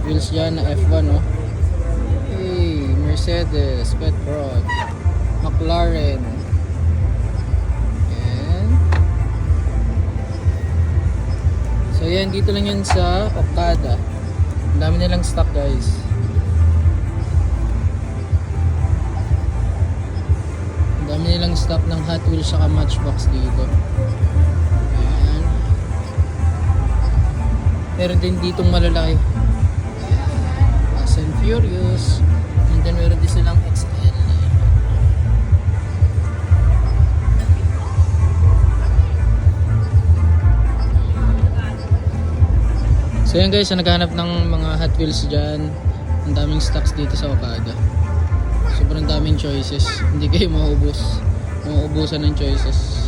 Wheels dyan na F1, oh. Hey, Mercedes, Petrol, McLaren. Ayan. So yan, dito lang yan sa Okada. Ang dami nilang stock, guys. Ang dami nilang stock ng Hot Wheels saka Matchbox dito. Ayan. Meron din ditong malalaki. Fast and Furious. And then meron din silang XL. So yan guys, naghahanap ng mga Hot Wheels dyan. Ang daming stocks dito sa Okada. Sobrang daming choices. Hindi kayo mauubusan ng choices.